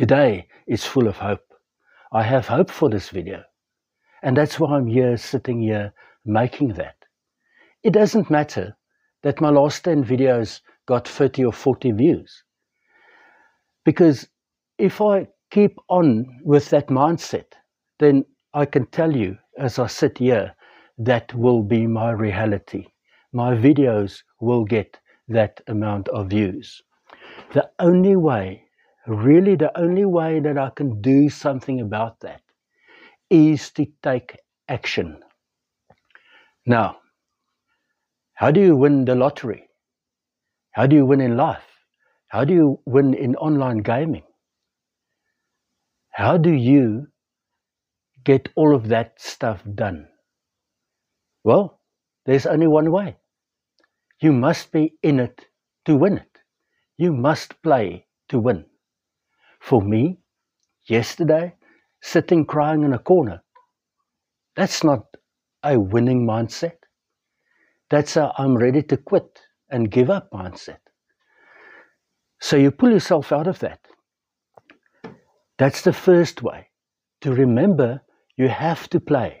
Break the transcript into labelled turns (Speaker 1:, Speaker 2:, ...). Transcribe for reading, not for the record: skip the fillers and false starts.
Speaker 1: Today is full of hope. I have hope for this video. And that's why I'm here, sitting here, making that. It doesn't matter that my last 10 videos got 30 or 40 views. Because if I keep on with that mindset, then I can tell you, as I sit here, that will be my reality. My videos will get that amount of views. The only way, really the only way that I can do something about that is to take action. Now, how do you win the lottery? How do you win in life? How do you win in online gaming? How do you get all of that stuff done? Well, there's only one way. You must be in it to win it. You must play to win. For me, yesterday, sitting crying in a corner, that's not a winning mindset. That's a I'm ready to quit and give up mindset. So you pull yourself out of that. That's the first way. To remember, you have to play.